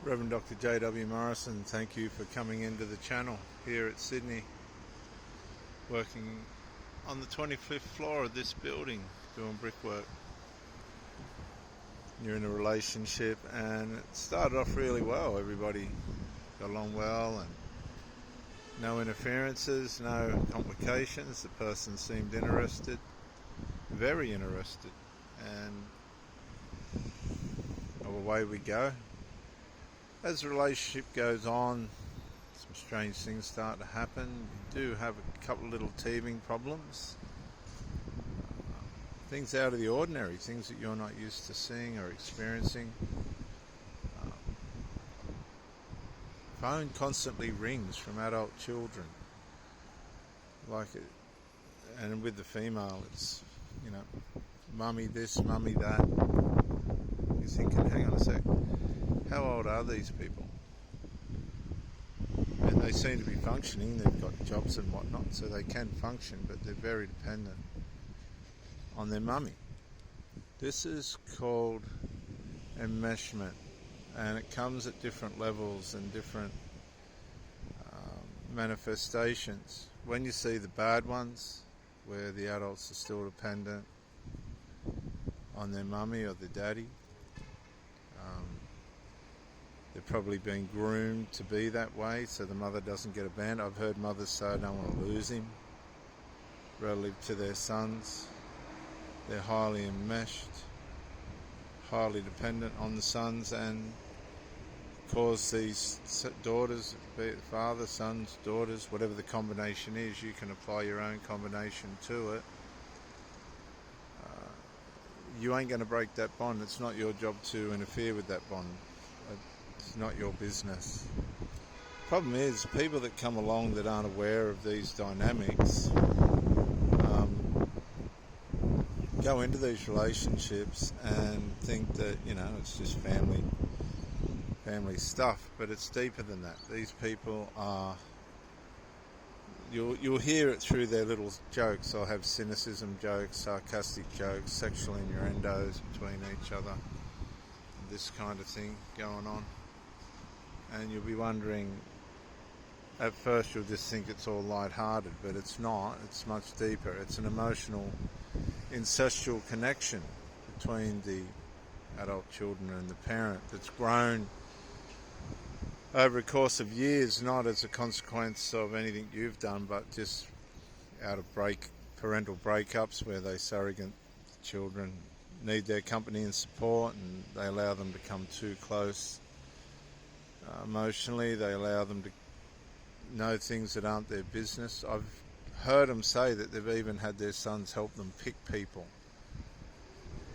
Reverend Dr. J.W. Morrison, thank you for coming into the channel here at Sydney, working on the 25th floor of this building, doing brickwork. You're in a relationship and it started off really well. Everybody got along well and no interferences, no complications. The person seemed interested, very interested, and away we go. As the relationship goes on, some strange things start to happen. You do have a couple of little teething problems. Things out of the ordinary, things that you're not used to seeing or experiencing. Phone constantly rings from adult children. And with the female, it's, mummy this, mummy that. You're thinking, hang on a sec. How old are these people? And they seem to be functioning. They've got jobs and whatnot, so they can function, but they're very dependent on their mummy. This is called enmeshment, and it comes at different levels and different manifestations. When you see the bad ones, where the adults are still dependent on their mummy or their daddy, they're probably being groomed to be that way so the mother doesn't get abandoned. I've heard mothers say, I don't want to lose him, relative to their sons. They're highly enmeshed, highly dependent on the sons, and cause these daughters, be it father, sons, daughters, whatever the combination is, you can apply your own combination to it. You ain't going to break that bond. It's not your job to interfere with that bond. It's not your business. Problem is, people that come along that aren't aware of these dynamics go into these relationships and think that, it's just family stuff, but it's deeper than that. These people are, you'll hear it through their little jokes. They'll have cynicism jokes, sarcastic jokes, sexual innuendos between each other, this kind of thing going on. And you'll be wondering, at first you'll just think it's all light-hearted, but it's not. It's much deeper. It's an emotional, incestual connection between the adult children and the parent that's grown over a course of years, not as a consequence of anything you've done, but just out of parental breakups where they surrogate children need their company and support, and they allow them to come too close emotionally. They allow them to know things that aren't their business. I've heard them say that they've even had their sons help them pick people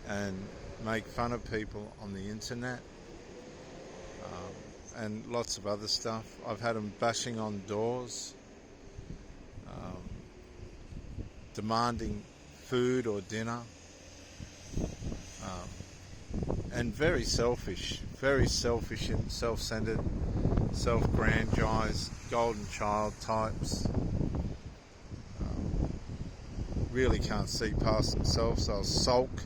and make fun of people on the internet, and lots of other stuff. I've had them bashing on doors, demanding food or dinner, and very selfish and self-centered, self-grandized, golden child types. Really can't see past themselves. They'll sulk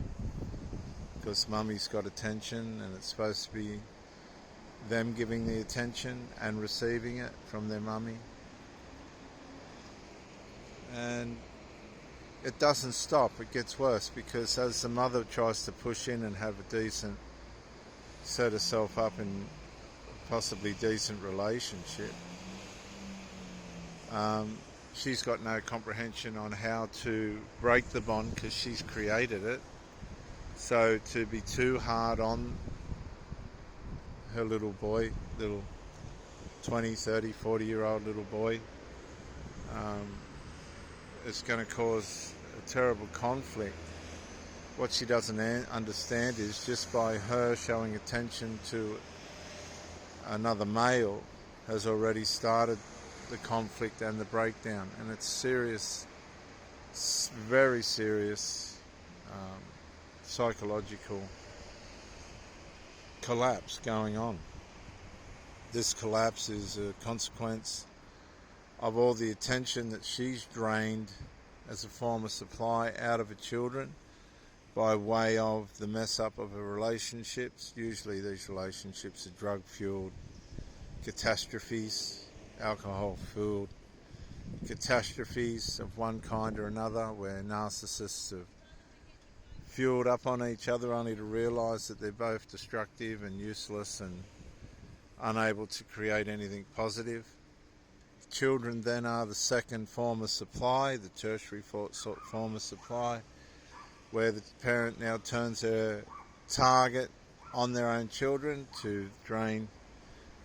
because mummy's got attention, and it's supposed to be them giving the attention and receiving it from their mummy. And it doesn't stop. It gets worse, because as the mother tries to push in and have a decent, set herself up in possibly decent relationship, she's got no comprehension on how to break the bond, because she's created it. So to be too hard on her little 20, 30, 40-year-old little boy, it's going to cause a terrible conflict. What she doesn't understand is, just by her showing attention to another male has already started the conflict and the breakdown, and it's serious, very serious psychological collapse going on. This collapse is a consequence of all the attention that she's drained as a form of supply out of her children, by way of the mess up of a relationships. Usually these relationships are drug fueled catastrophes, alcohol fueled catastrophes of one kind or another, where narcissists have fueled up on each other only to realise that they're both destructive and useless and unable to create anything positive. Children then are the second form of supply, the tertiary form of supply, where the parent now turns their target on their own children to drain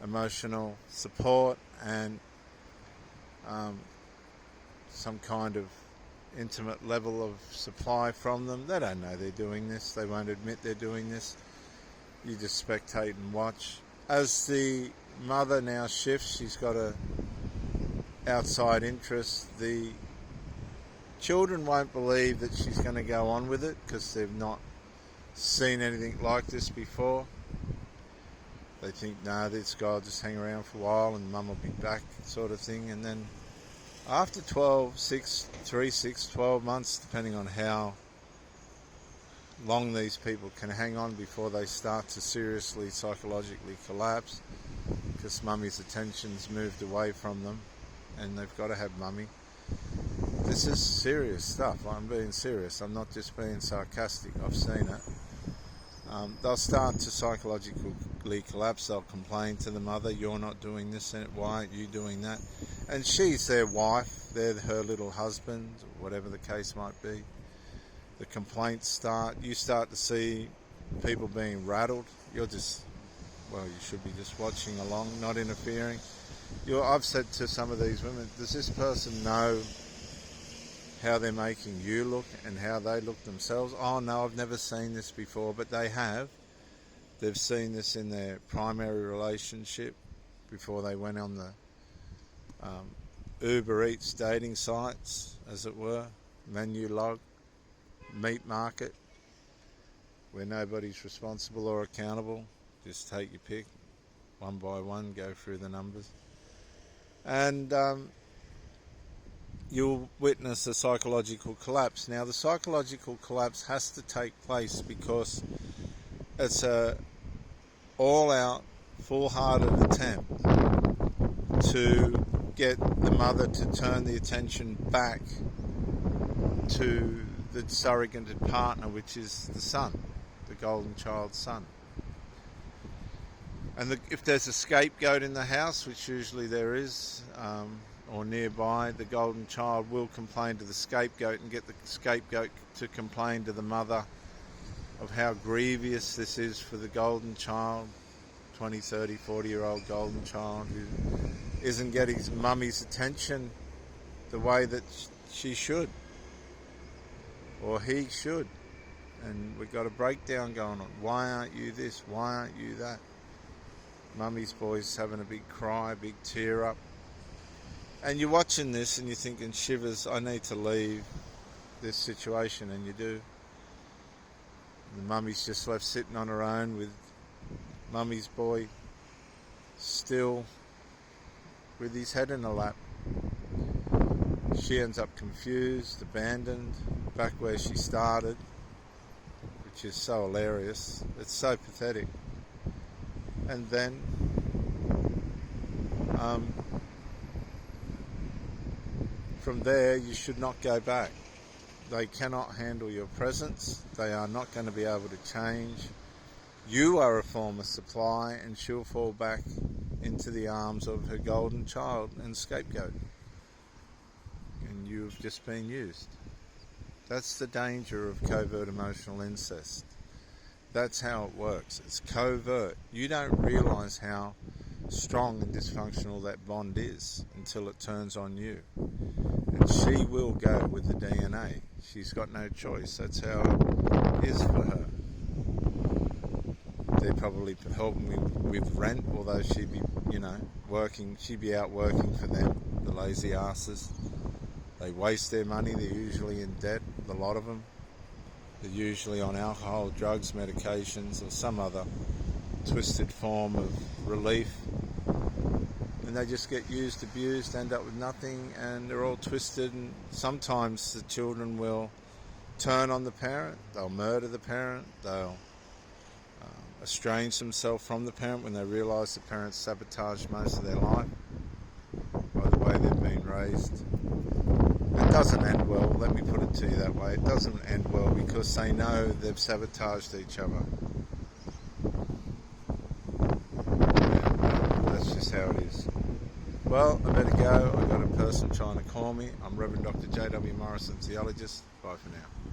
emotional support and some kind of intimate level of supply from them. They don't know they're doing this. They won't admit they're doing this. You just spectate and watch. As the mother now shifts, she's got a outside interest. The children won't believe that she's going to go on with it because they've not seen anything like this before. They think, no, this guy will just hang around for a while and mum will be back, sort of thing. And then after 12 months, depending on how long these people can hang on before they start to seriously psychologically collapse, because mummy's attention's moved away from them and they've got to have mummy. This is serious stuff. I'm being serious. I'm not just being sarcastic. I've seen it. They'll start to psychologically collapse. They'll complain to the mother, you're not doing this, and why aren't you doing that? And she's their wife, they're her little husband, whatever the case might be. The complaints start. You start to see people being rattled. You're just, well, you should be just watching along, not interfering. I've said to some of these women, does this person know how they're making you look and how they look themselves? Oh no, I've never seen this before. But they have. They've seen this in their primary relationship before they went on the Uber Eats dating sites, as it were, menu log, meat market, where nobody's responsible or accountable. Just take your pick, one by one, go through the numbers. And you'll witness a psychological collapse. Now, the psychological collapse has to take place because it's a all-out, full-hearted attempt to get the mother to turn the attention back to the surrogated partner, which is the son, the golden child's son. And if there's a scapegoat in the house, which usually there is, or nearby, the golden child will complain to the scapegoat and get the scapegoat to complain to the mother of how grievous this is for the golden child, 20, 30, 40-year-old golden child who isn't getting his mummy's attention the way that she should, or he should. And we've got a breakdown going on. Why aren't you this? Why aren't you that? Mummies Boy's having a big cry, big tear up. And you're watching this and you're thinking, shivers, I need to leave this situation, and you do. The mummy's just left sitting on her own with Mummies Boy still with his head in her lap. She ends up confused, abandoned, back where she started, which is so hilarious. It's so pathetic. And then from there, you should not go back. They cannot handle your presence. They are not going to be able to change. You are a form of supply, and she'll fall back into the arms of her golden child and scapegoat. And you've just been used. That's the danger of covert emotional incest. That's how it works. It's covert. You don't realise how strong and dysfunctional that bond is until it turns on you. And she will go with the DNA. She's got no choice. That's how it is for her. They're probably helping me with rent, although she'd be, working. She'd be out working for them, the lazy asses. They waste their money. They're usually in debt, a lot of them. They're usually on alcohol, drugs, medications, or some other twisted form of relief. And they just get used, abused, end up with nothing, and they're all twisted. And sometimes the children will turn on the parent, they'll murder the parent, they'll estrange themselves from the parent when they realise the parents sabotaged most of their life by the way they've been raised. It doesn't end well, let me put it to you that way. It doesn't end well because they know they've sabotaged each other. And that's just how it is. Well, I better go. I've got a person trying to call me. I'm Reverend Dr. J.W. Morrison, theologist. Bye for now.